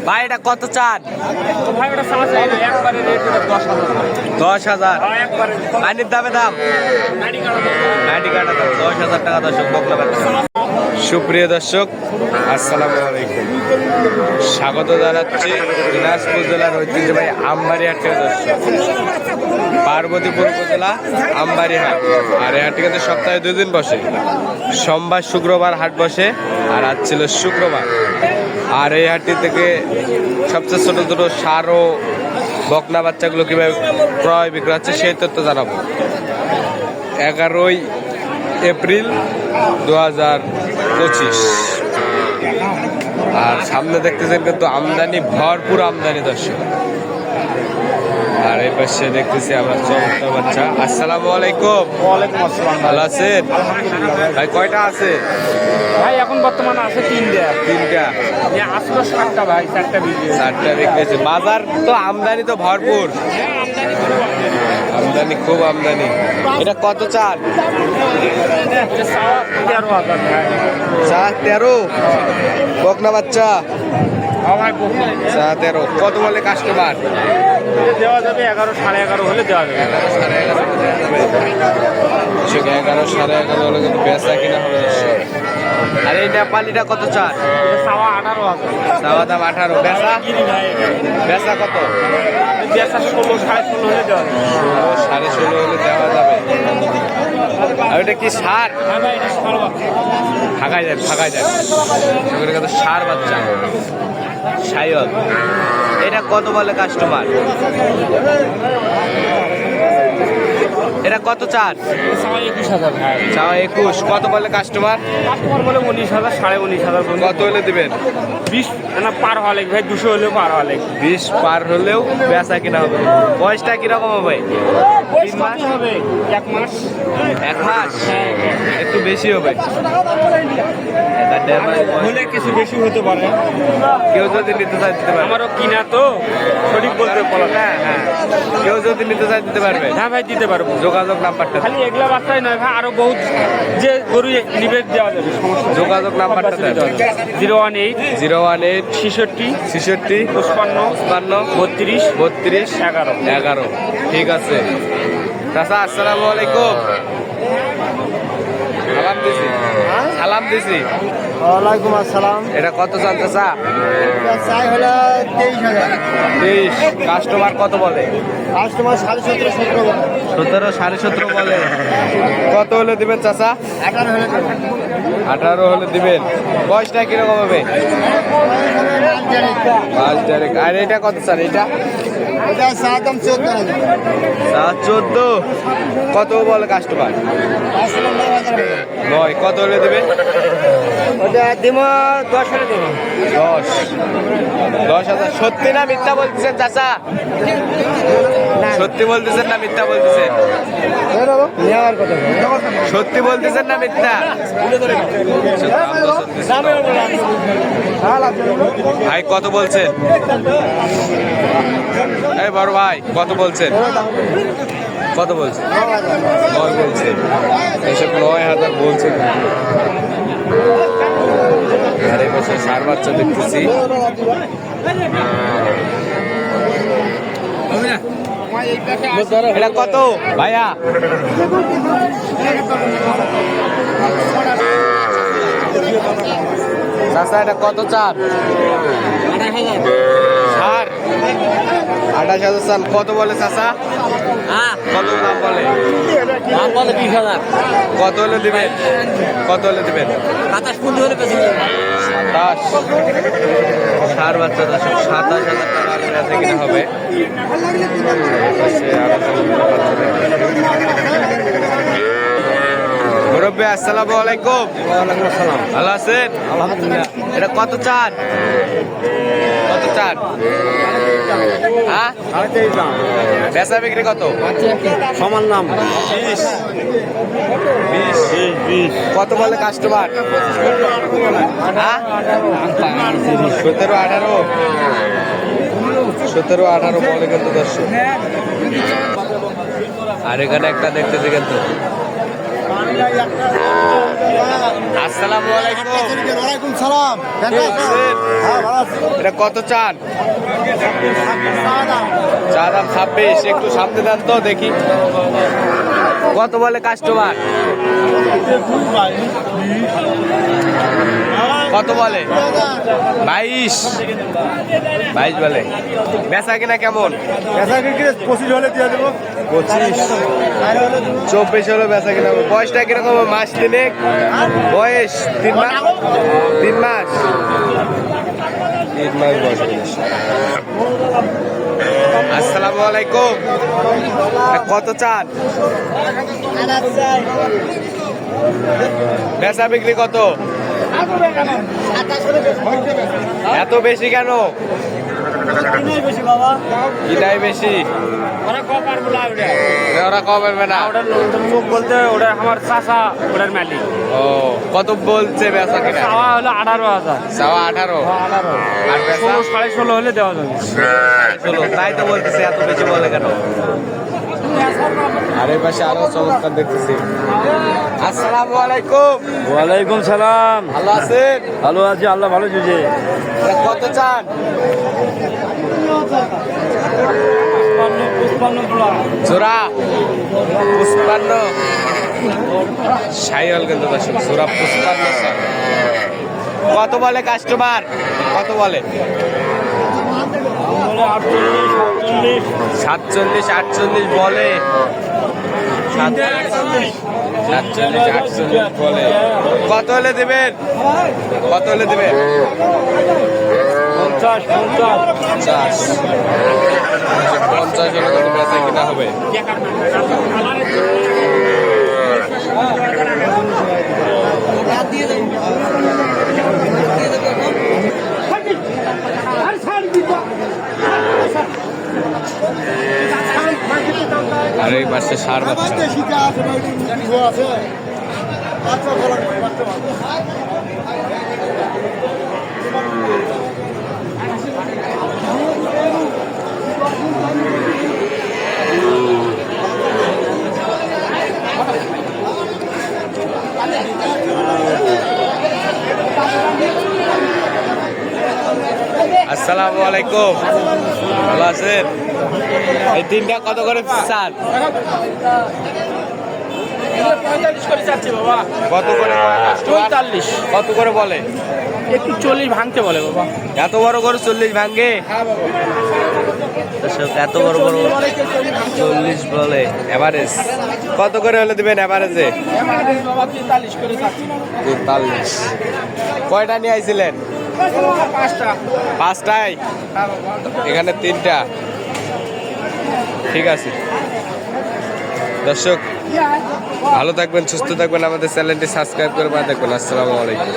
ভাই এটা কত চান? ভাই ওটা সমস্যা নেই, একবারে রেট 10,000। পানির দামে দাম 90 কাটা দাম 10,000 টাকা দর্শক বকলা বাচ্চা। সুপ্রিয় দর্শক আসসালামু আলাইকুম, স্বাগত জানাচ্ছি দিনাজপুর জেলার ঐতিহ্যবাহী আমবাড়ি হাটের দর্শক, পার্বতীপুর উপজেলা আমবাড়ি হাট। আর এই হাটটি কিন্তু সপ্তাহে 2 দিন বসে, সোমবার শুক্রবার হাট বসে, আর আজ ছিল শুক্রবার। আর এই হাটটি থেকে সবচেয়ে ছোট ছোট ষাঁড় ও বকনা বাচ্চাগুলো কীভাবে ক্রয় বিক্রয় হচ্ছে সেই তথ্য জানাবো। 11ই এপ্রিল 2025। আর সামনে দেখতেছেন কিন্তু আমদানি, ভরপুর আমদানি দর্শক। আর এই পাশে দেখতেছি আমার চমৎকার বাচ্চা। আসসালামু আলাইকুম। ওয়ালাইকুম আসসালাম। ভালো আছেন ভাই? কয়টা আছে ভাই? এখন বর্তমানে আছে 3টা। আসলো 7টা ভাই, 4টা বিক্রি। 4টা বিক্রি। বাজার তো আমদানি তো ভরপুর, আমদানি খুব আমদানি। এটা কত চান? 13। বকনা বাচ্চা 13। কত বলে কাস্টমার? দেওয়া যাবে 11, 11.5 হলে দেওয়া যাবে। 11, 11.5 হলে কিন্তু বেচা কিনা হবে। আর এই নেপালিটা কত চান? সাওয়া 18 চাওয়া দাম 18। বেচা বেচা কত? বেচা 16, 16.5 হলে দেওয়া যাবে। 16.5 হলে দেওয়া যাবে। আর এটা কি সার? হ্যাঁ ভাই, এটা ষাঁড় বাচ্চা। ফাঁকাই যায় সেগুলো কিন্তু সার বাচ্চা সায়ল। এটা কত বলে কাস্টমার? এটা কত চান? সাওয়া 21,000 ভাই। চাওয়া 21। কত বলে কাস্টমার? কাস্টমার বলে 19,000, 19,500। কত হলে দিবেন? 20 না পার হওয়া লাগবে ভাই, 200 হলেও পার হওয়া লাগবে। 20 পার হলেও বেচা কিনা হবে। বয়সটা কিরকম হবে? 3 মাস হবে, 1 মাস। 1 মাস একটু বেশি হবে। এটা 1.5 মাস হলে কিছু বেশি হতে পারে। কেউ যদি নিতে চায় দিতে পারবে। আমারও কিনা তো সঠিক বলতে পারবো না। হ্যাঁ, কেউ যদি নিতে চায় দিতে পারবে। হ্যাঁ ভাই, দিতে পারবো। যোগাযোগ নাম্বারটা খালি এগুলা বাচ্চাই নয় ভাই, আরো বহুত যে গরু নিবেদ দেওয়া যাবে। যোগাযোগ নাম্বারটা দেন। 018 018 66 66 55 55 32 32 11। ঠিক আছে চাচা, আসসালামু আলাইকুম। সালাম দিছি। ওয়ালাইকুম আসসালাম। এটা কত চান চাচা? চাই হলো 23,000। 23। কাস্টমার কত বলে? কাস্টমার 17.5 17 বলে। 17, 17.5 বলে। কত হলে দিবেন চাচা? 18 হলে 18 হলে দিবেন। বয়সটা কিরকম হবে? 5 ডাইরেক্ট। আর এটা কত চান? এটা এটা সাদাম 14। 14। কত বলে কাস্টমার? 9। কত হলে দেবেন? ওটা দিমো 10 হলে দেবো। 10,000। সত্যি না মিথ্যা বলতেছেন চাচা? সত্যি বলতেছেন না মিথ্যা বলতেছেন? নেওয়ার কথা। সত্যি বলতেছেন না মিথ্যা? ভাই কত বলছেন? এই বড় ভাই কত বলছেন? কত বলছেন? 9 বলছেন। এসব 9,000 বলছেন। আর এই বছর ষাঁড় বাচ্চা দেখতেছি। এটা কত ভাইয়া? চাচা এটা কত চান? 28,000 চান। কত বলে চাচা? কত দাম বলে? 20,000। কত হলে দিবেন? কত হলে দিবেন? 27 হলে বেশি। 27। ষাঁড় বাচ্চা 27,000 টাকা হলে বেচা কিনা হবে। মুরব্বী আসসালামু আলাইকুম। ওয়ালাইকুম আসসালাম। ভালো আছেন? আলহামদুলিল্লাহ। এটা কত চান? কত চান? হ্যাঁ, বেচা বিক্রি কত? সমান নাম 20। কত বলে কাস্টমার? 17, 18। 17, 18 বলে কিন্তু দর্শক। আর এখানে একটা দেখতেছি কিন্তু আসসালামু আলাইকুম। ওয়ালাইকুম সালাম। এটা কত চান? চা দাম 26। একটু সামনে দেন তো দেখি কত বলে কাস্টমার। কত বলে? 22। 22 বলে। বেচা কিনা কেমন? 25 হলে দিয়ে দেবো। 25 24 হলো বেচা কিনা। বয়সটা কিরকম? মাস তিনেক বয়স? 3 মাস? 3 মাস 3 মাস বয়স। আসসালামু আলাইকুম। কত চান? বেচা বিক্রি কত? এত বেশি কেন? কিনাই বেশি? ওরা কম পারবে না। ওটার লোক বলতে ওটা আমার চাষা ওটার মালিক। ও কত বলছে বেচা কিনা? চাওয়া হলো 18,000। চাওয়া 18। আর বেচা 16, 16.5 হলে দেওয়া যাবে। 16। তাই তো বলতেছে এত বেশি বলে কেন? আর এই পাশে আরো চমৎকার দেখতেছি। আসসালামু আলাইকুম। ওয়ালাইকুম সালাম। ভালো আছেন? ভালো আছি, আল্লাহ ভালো বুঝে। কত চান? জোড়া 55। সাইয়াল কিন্তু দর্শক জোড়া 55 চান। কত বলে কাস্টমার? কত বলে? 47 48 বলে। 47 48 বলে। কত হলে দেবেন? কত হলে দেবেন? 50 50 50 হলে কত বেচা কিনা হবে? আর এই পাশে সার বাচ্চা। আসসালামু আলাইকুম। ভালো আছেন? এই তিনটা কত করে চান? 45 করে চাচ্ছি বাবা। কত করে? 45। কত করে বলে? একটু 40 ভাঙতে বলে বাবা। এত বড় করে 40 ভাঙ্গে? এত বড় বড় 40 বলে এভারেজ। কত করে হলে দিবেন এভারেজে? 43 করে চাচ্ছি। 43। কয়টা নিয়ে আইছিলেন? 5টা। 5টায়? এখানে 3টা। ঠিক আছে দর্শক, ভালো থাকবেন, সুস্থ থাকবেন, আমাদের চ্যানেলটি সাবস্ক্রাইব করে দেখবেন। আসসালামু আলাইকুম।